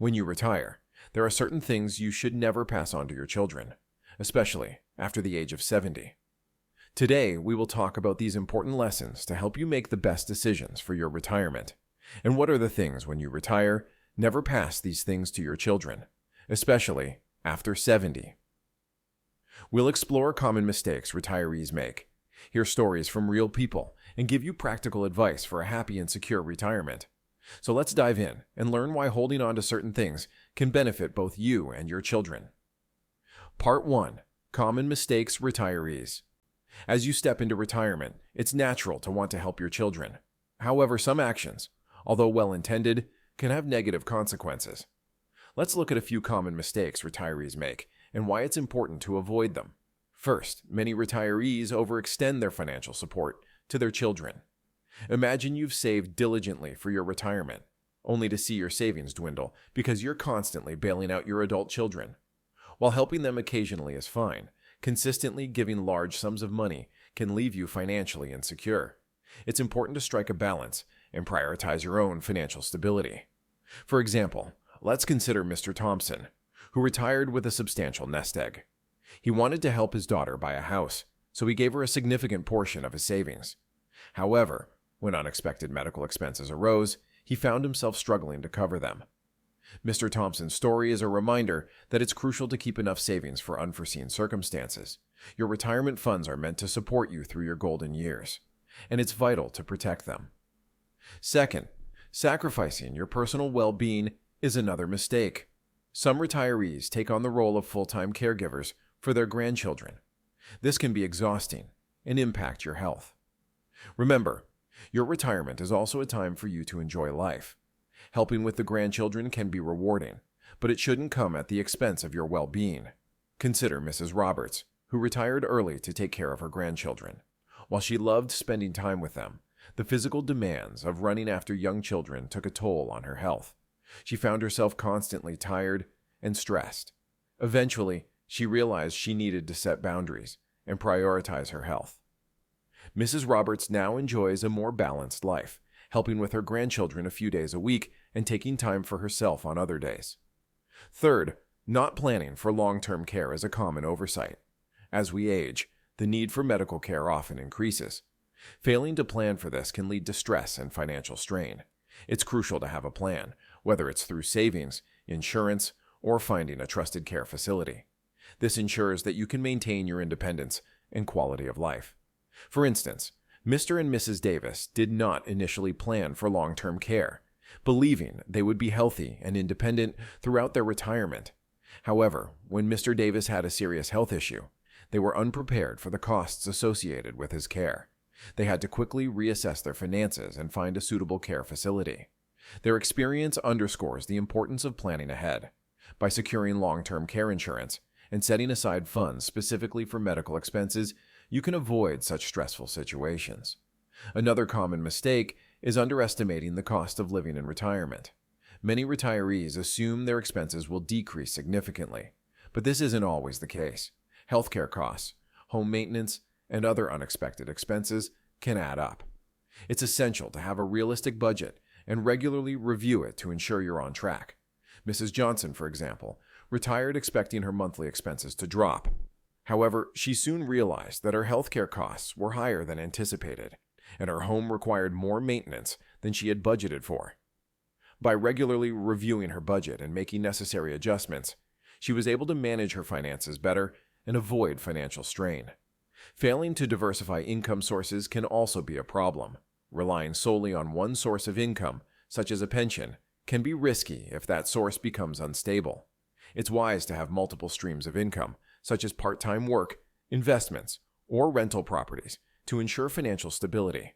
When you retire, there are certain things you should never pass on to your children, especially after the age of 70. Today, we will talk about these important lessons to help you make the best decisions for your retirement. And what are the things when you retire? Never pass these things to your children, especially after 70. We'll explore common mistakes retirees make, hear stories from real people, and give you practical advice for a happy and secure retirement. So let's dive in and learn why holding on to certain things can benefit both you and your children. Part 1. Common mistakes retirees. As you step into retirement, it's natural to want to help your children. However, some actions, although well-intended, can have negative consequences. Let's look at a few common mistakes retirees make and why it's important to avoid them. First, many retirees overextend their financial support to their children. Imagine you've saved diligently for your retirement, only to see your savings dwindle because you're constantly bailing out your adult children. While helping them occasionally is fine, consistently giving large sums of money can leave you financially insecure. It's important to strike a balance and prioritize your own financial stability. For example, let's consider Mr. Thompson, who retired with a substantial nest egg. He wanted to help his daughter buy a house, so he gave her a significant portion of his savings. However, when unexpected medical expenses arose, he found himself struggling to cover them. Mr. Thompson's story is a reminder that it's crucial to keep enough savings for unforeseen circumstances. Your retirement funds are meant to support you through your golden years, and it's vital to protect them. Second, sacrificing your personal well-being is another mistake. Some retirees take on the role of full-time caregivers for their grandchildren. This can be exhausting and impact your health. Remember, your retirement is also a time for you to enjoy life. Helping with the grandchildren can be rewarding, but it shouldn't come at the expense of your well-being. Consider Mrs. Roberts, who retired early to take care of her grandchildren. While she loved spending time with them, the physical demands of running after young children took a toll on her health. She found herself constantly tired and stressed. Eventually, she realized she needed to set boundaries and prioritize her health. Mrs. Roberts now enjoys a more balanced life, helping with her grandchildren a few days a week and taking time for herself on other days. Third, not planning for long-term care is a common oversight. As we age, the need for medical care often increases. Failing to plan for this can lead to stress and financial strain. It's crucial to have a plan, whether it's through savings, insurance, or finding a trusted care facility. This ensures that you can maintain your independence and quality of life. For instance, Mr. and Mrs. Davis did not initially plan for long-term care, believing they would be healthy and independent throughout their retirement. However, when Mr. Davis had a serious health issue, they were unprepared for the costs associated with his care. They had to quickly reassess their finances and find a suitable care facility. Their experience underscores the importance of planning ahead. By securing long-term care insurance and setting aside funds specifically for medical expenses, you can avoid such stressful situations. Another common mistake is underestimating the cost of living in retirement. Many retirees assume their expenses will decrease significantly, but this isn't always the case. Healthcare costs, home maintenance, and other unexpected expenses can add up. It's essential to have a realistic budget and regularly review it to ensure you're on track. Mrs. Johnson, for example, retired expecting her monthly expenses to drop. However, she soon realized that her healthcare costs were higher than anticipated, and her home required more maintenance than she had budgeted for. By regularly reviewing her budget and making necessary adjustments, she was able to manage her finances better and avoid financial strain. Failing to diversify income sources can also be a problem. Relying solely on one source of income, such as a pension, can be risky if that source becomes unstable. It's wise to have multiple streams of income, such as part-time work, investments, or rental properties, to ensure financial stability.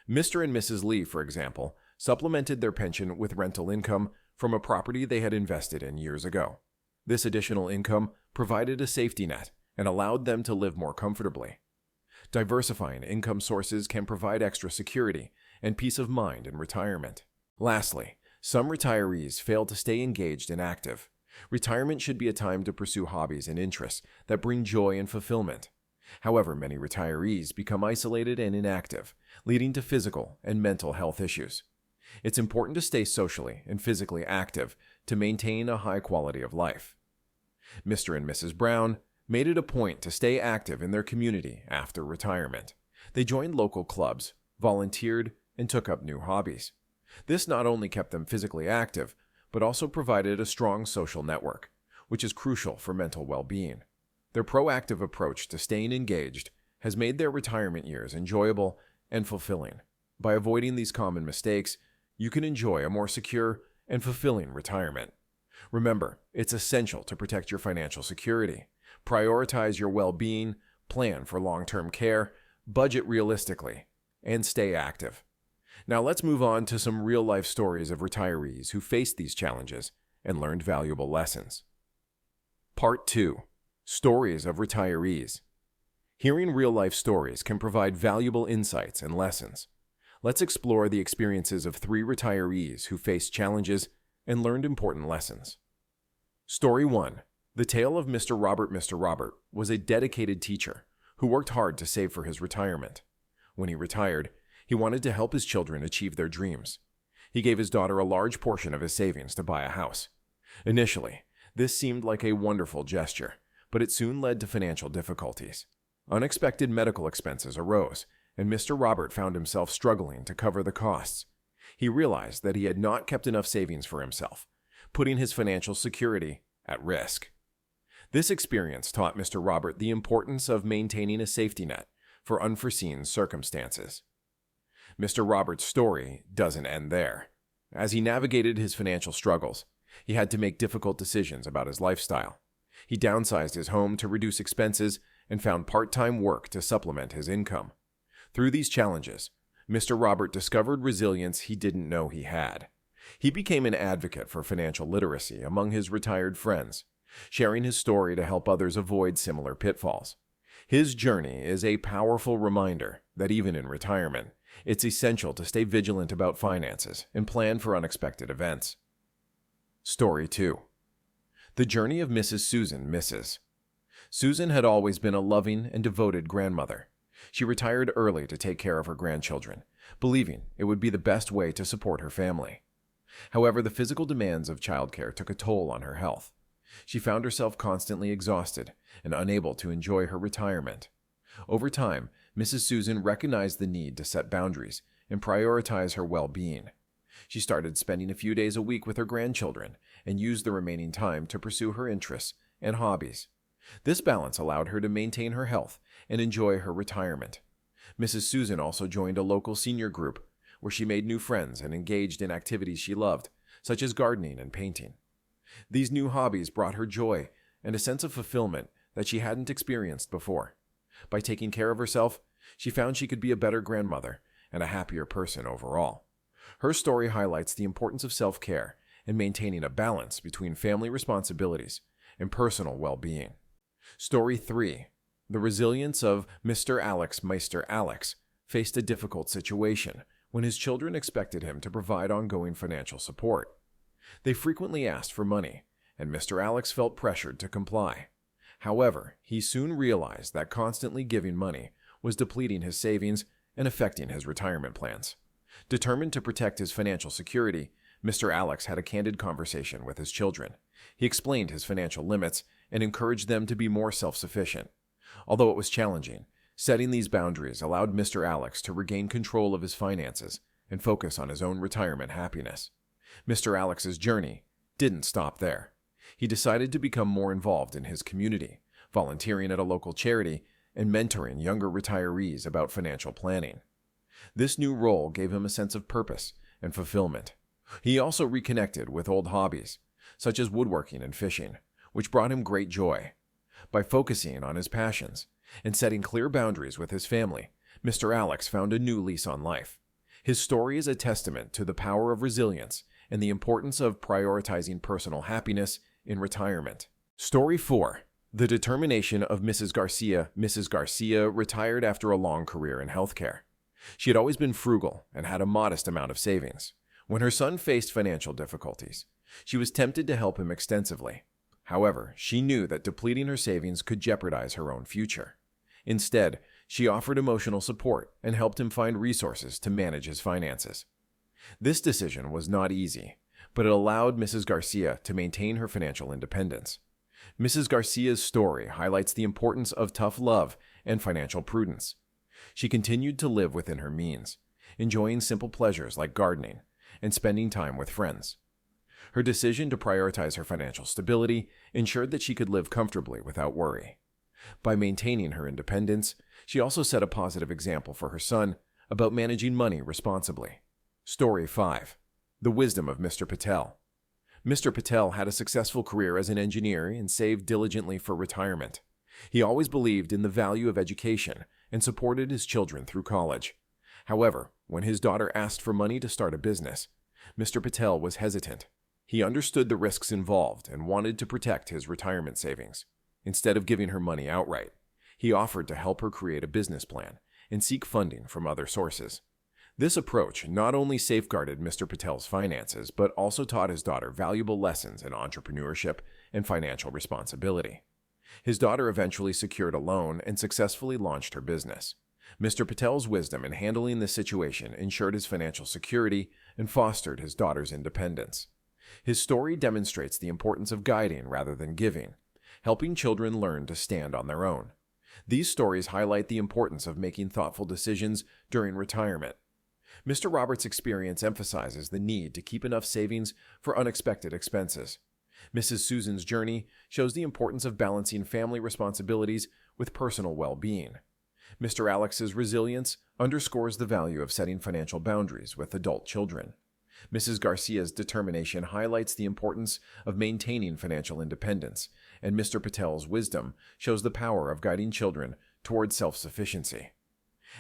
Mr. and Mrs. Lee, for example, supplemented their pension with rental income from a property they had invested in years ago. This additional income provided a safety net and allowed them to live more comfortably. Diversifying income sources can provide extra security and peace of mind in retirement. Lastly, some retirees fail to stay engaged and active. Retirement should be a time to pursue hobbies and interests that bring joy and fulfillment. However, many retirees become isolated and inactive, leading to physical and mental health issues. It's important to stay socially and physically active to maintain a high quality of life. Mr. and Mrs. Brown made it a point to stay active in their community after retirement. They joined local clubs, volunteered, and took up new hobbies. This not only kept them physically active, but also provided a strong social network, which is crucial for mental well-being. Their proactive approach to staying engaged has made their retirement years enjoyable and fulfilling. By avoiding these common mistakes, you can enjoy a more secure and fulfilling retirement. Remember, it's essential to protect your financial security, prioritize your well-being, plan for long-term care, budget realistically, and stay active. Now let's move on to some real-life stories of retirees who faced these challenges and learned valuable lessons. Part 2. Stories of Retirees. Hearing real-life stories can provide valuable insights and lessons. Let's explore the experiences of 3 retirees who faced challenges and learned important lessons. Story 1. The tale of Mr. Robert. Mr. Robert was a dedicated teacher who worked hard to save for his retirement. When he retired, he wanted to help his children achieve their dreams. He gave his daughter a large portion of his savings to buy a house. Initially, this seemed like a wonderful gesture, but it soon led to financial difficulties. Unexpected medical expenses arose, and Mr. Robert found himself struggling to cover the costs. He realized that he had not kept enough savings for himself, putting his financial security at risk. This experience taught Mr. Robert the importance of maintaining a safety net for unforeseen circumstances. Mr. Robert's story doesn't end there. As he navigated his financial struggles, he had to make difficult decisions about his lifestyle. He downsized his home to reduce expenses and found part-time work to supplement his income. Through these challenges, Mr. Robert discovered resilience he didn't know he had. He became an advocate for financial literacy among his retired friends, sharing his story to help others avoid similar pitfalls. His journey is a powerful reminder that even in retirement, it's essential to stay vigilant about finances and plan for unexpected events. Story 2. The journey of Mrs. Susan. Mrs. Susan had always been a loving and devoted grandmother. She retired early to take care of her grandchildren, believing it would be the best way to support her family. However, the physical demands of childcare took a toll on her health. She found herself constantly exhausted and unable to enjoy her retirement. Over time, Mrs. Susan recognized the need to set boundaries and prioritize her well-being. She started spending a few days a week with her grandchildren and used the remaining time to pursue her interests and hobbies. This balance allowed her to maintain her health and enjoy her retirement. Mrs. Susan also joined a local senior group where she made new friends and engaged in activities she loved, such as gardening and painting. These new hobbies brought her joy and a sense of fulfillment that she hadn't experienced before. By taking care of herself, she found she could be a better grandmother and a happier person overall. Her story highlights the importance of self-care and maintaining a balance between family responsibilities and personal well-being. Story 3. The resilience of Mr. Alex. Mr. Alex faced a difficult situation when his children expected him to provide ongoing financial support. They frequently asked for money, and Mr. Alex felt pressured to comply. However, he soon realized that constantly giving money was depleting his savings and affecting his retirement plans. Determined to protect his financial security, Mr. Alex had a candid conversation with his children. He explained his financial limits and encouraged them to be more self-sufficient. Although it was challenging, setting these boundaries allowed Mr. Alex to regain control of his finances and focus on his own retirement happiness. Mr. Alex's journey didn't stop there. He decided to become more involved in his community, volunteering at a local charity and mentoring younger retirees about financial planning. This new role gave him a sense of purpose and fulfillment. He also reconnected with old hobbies, such as woodworking and fishing, which brought him great joy. By focusing on his passions and setting clear boundaries with his family, Mr. Alex found a new lease on life. His story is a testament to the power of resilience and the importance of prioritizing personal happiness in retirement. Story 4. The determination of Mrs. Garcia. Mrs. Garcia retired after a long career in healthcare. She had always been frugal and had a modest amount of savings. When her son faced financial difficulties, she was tempted to help him extensively. However, she knew that depleting her savings could jeopardize her own future. Instead, she offered emotional support and helped him find resources to manage his finances. This decision was not easy, but it allowed Mrs. Garcia to maintain her financial independence. Mrs. Garcia's story highlights the importance of tough love and financial prudence. She continued to live within her means, enjoying simple pleasures like gardening and spending time with friends. Her decision to prioritize her financial stability ensured that she could live comfortably without worry. By maintaining her independence, she also set a positive example for her son about managing money responsibly. Story 5. The Wisdom of Mr. Patel. Mr. Patel had a successful career as an engineer and saved diligently for retirement. He always believed in the value of education and supported his children through college. However, when his daughter asked for money to start a business, Mr. Patel was hesitant. He understood the risks involved and wanted to protect his retirement savings. Instead of giving her money outright, he offered to help her create a business plan and seek funding from other sources. This approach not only safeguarded Mr. Patel's finances, but also taught his daughter valuable lessons in entrepreneurship and financial responsibility. His daughter eventually secured a loan and successfully launched her business. Mr. Patel's wisdom in handling this situation ensured his financial security and fostered his daughter's independence. His story demonstrates the importance of guiding rather than giving, helping children learn to stand on their own. These stories highlight the importance of making thoughtful decisions during retirement. Mr. Roberts' experience emphasizes the need to keep enough savings for unexpected expenses. Mrs. Susan's journey shows the importance of balancing family responsibilities with personal well-being. Mr. Alex's resilience underscores the value of setting financial boundaries with adult children. Mrs. Garcia's determination highlights the importance of maintaining financial independence, and Mr. Patel's wisdom shows the power of guiding children towards self-sufficiency.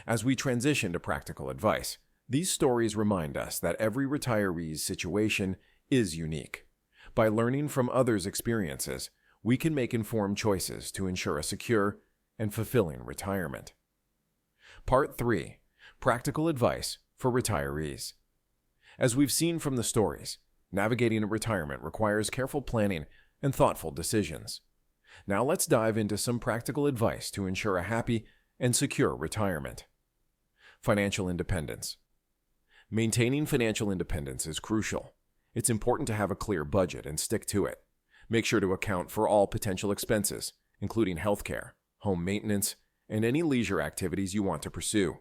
As we transition to practical advice, these stories remind us that every retiree's situation is unique. By learning from others' experiences, we can make informed choices to ensure a secure and fulfilling retirement. Part 3. Practical Advice for Retirees. As we've seen from the stories, navigating retirement requires careful planning and thoughtful decisions. Now let's dive into some practical advice to ensure a happy and secure retirement. Financial independence. Maintaining financial independence is crucial. It's important to have a clear budget and stick to it. Make sure to account for all potential expenses, including healthcare, home maintenance, and any leisure activities you want to pursue.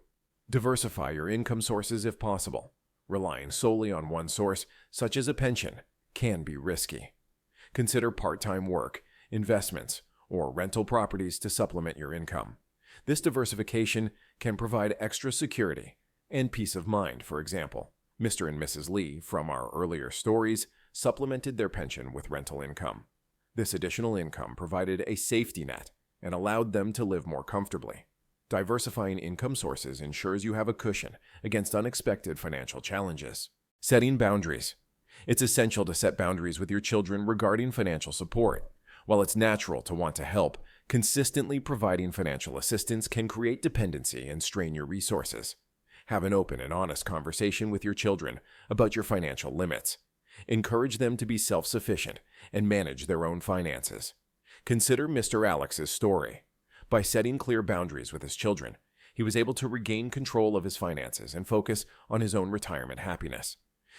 Diversify your income sources if possible. Relying solely on one source, such as a pension, can be risky. Consider part-time work, investments, or rental properties to supplement your income. This diversification can provide extra security and peace of mind. For example, Mr. and Mrs. Lee from our earlier stories supplemented their pension with rental income. This additional income provided a safety net and allowed them to live more comfortably. Diversifying income sources ensures you have a cushion against unexpected financial challenges. Setting boundaries. It's essential to set boundaries with your children regarding financial support. While it's natural to want to help, consistently providing financial assistance can create dependency and strain your resources. Have an open and honest conversation with your children about your financial limits. Encourage them to be self-sufficient and manage their own finances. Consider Mr. Alex's story. By setting clear boundaries with his children, he was able to regain control of his finances and focus on his own retirement happiness.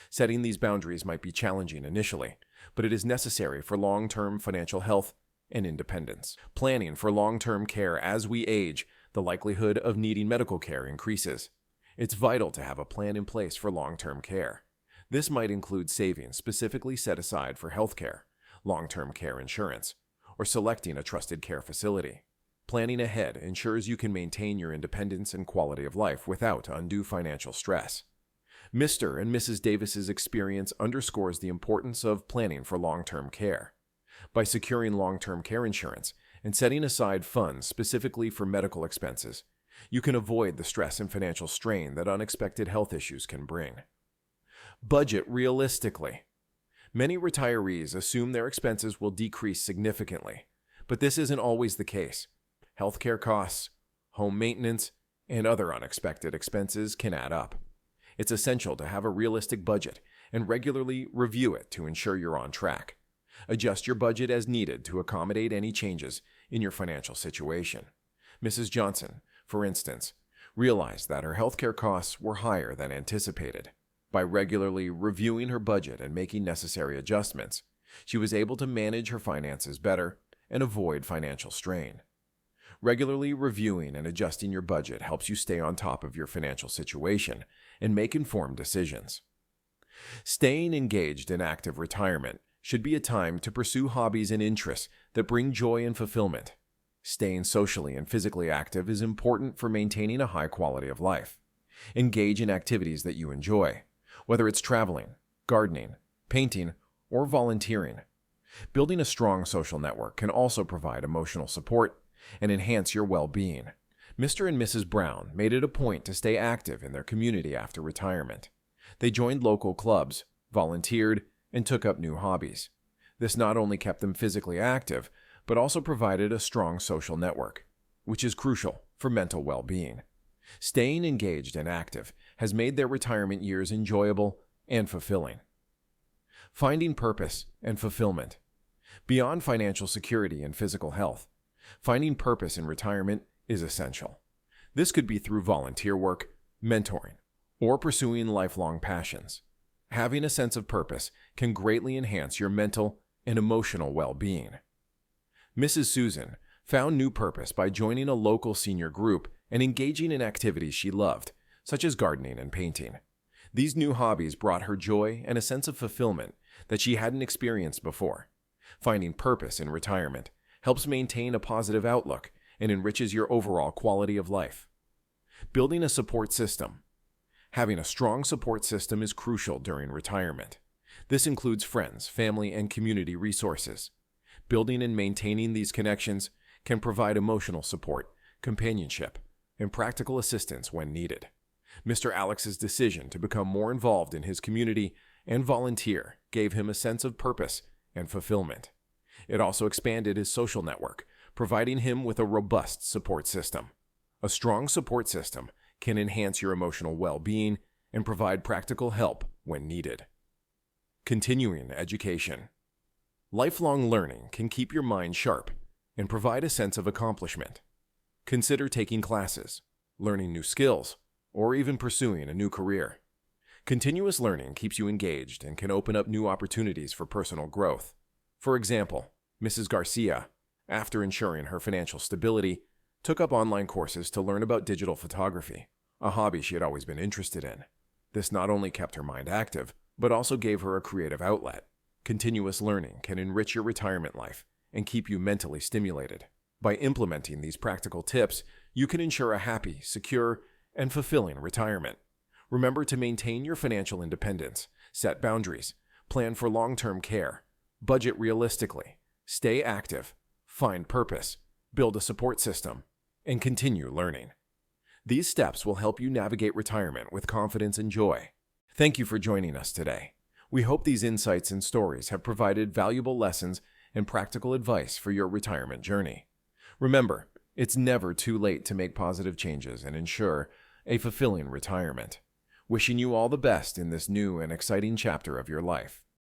Setting these boundaries might be challenging initially, but it is necessary for long-term financial health and independence. Planning for long-term care. As we age, the likelihood of needing medical care increases. It's vital to have a plan in place for long-term care. This might include savings specifically set aside for healthcare, long-term care insurance, or selecting a trusted care facility. Planning ahead ensures you can maintain your independence and quality of life without undue financial stress. Mr. and Mrs. Davis's experience underscores the importance of planning for long-term care. By securing long-term care insurance and setting aside funds specifically for medical expenses, you can avoid the stress and financial strain that unexpected health issues can bring. Budget realistically. Many retirees assume their expenses will decrease significantly, but this isn't always the case. Healthcare costs, home maintenance, and other unexpected expenses can add up. It's essential to have a realistic budget and regularly review it to ensure you're on track. Adjust your budget as needed to accommodate any changes in your financial situation. Mrs. Johnson, for instance, realized that her healthcare costs were higher than anticipated. By regularly reviewing her budget and making necessary adjustments, she was able to manage her finances better and avoid financial strain. Regularly reviewing and adjusting your budget helps you stay on top of your financial situation and make informed decisions. Staying engaged in active retirement should be a time to pursue hobbies and interests that bring joy and fulfillment. Staying socially and physically active is important for maintaining a high quality of life. Engage in activities that you enjoy, whether it's traveling, gardening, painting, or volunteering. Building a strong social network can also provide emotional support and enhance your well-being. Mr. and Mrs. Brown made it a point to stay active in their community after retirement. They joined local clubs, volunteered, and took up new hobbies. This not only kept them physically active, but also provided a strong social network, which is crucial for mental well-being. Staying engaged and active has made their retirement years enjoyable and fulfilling. Finding purpose and fulfillment. Beyond financial security and physical health, finding purpose in retirement is essential. This could be through volunteer work, mentoring, or pursuing lifelong passions. Having a sense of purpose can greatly enhance your mental and emotional well-being. Mrs. Susan found new purpose by joining a local senior group and engaging in activities she loved, such as gardening and painting. These new hobbies brought her joy and a sense of fulfillment that she hadn't experienced before. Finding purpose in retirement helps maintain a positive outlook and enriches your overall quality of life. Building a support system. Having a strong support system is crucial during retirement. This includes friends, family, and community resources. Building and maintaining these connections can provide emotional support, companionship, and practical assistance when needed. Mr. Alex's decision to become more involved in his community and volunteer gave him a sense of purpose and fulfillment. It also expanded his social network, providing him with a robust support system. A strong support system can enhance your emotional well-being and provide practical help when needed. Continuing education. Lifelong learning can keep your mind sharp and provide a sense of accomplishment. Consider taking classes, learning new skills, or even pursuing a new career. Continuous learning keeps you engaged and can open up new opportunities for personal growth. For example, Mrs. Garcia, after ensuring her financial stability, took up online courses to learn about digital photography, a hobby she had always been interested in. This not only kept her mind active, but also gave her a creative outlet. Continuous learning can enrich your retirement life and keep you mentally stimulated. By implementing these practical tips, you can ensure a happy, secure, and fulfilling retirement. Remember to maintain your financial independence, set boundaries, plan for long-term care, budget realistically, stay active, find purpose, build a support system, and continue learning. These steps will help you navigate retirement with confidence and joy. Thank you for joining us today. We hope these insights and stories have provided valuable lessons and practical advice for your retirement journey. Remember, it's never too late to make positive changes and ensure a fulfilling retirement. Wishing you all the best in this new and exciting chapter of your life.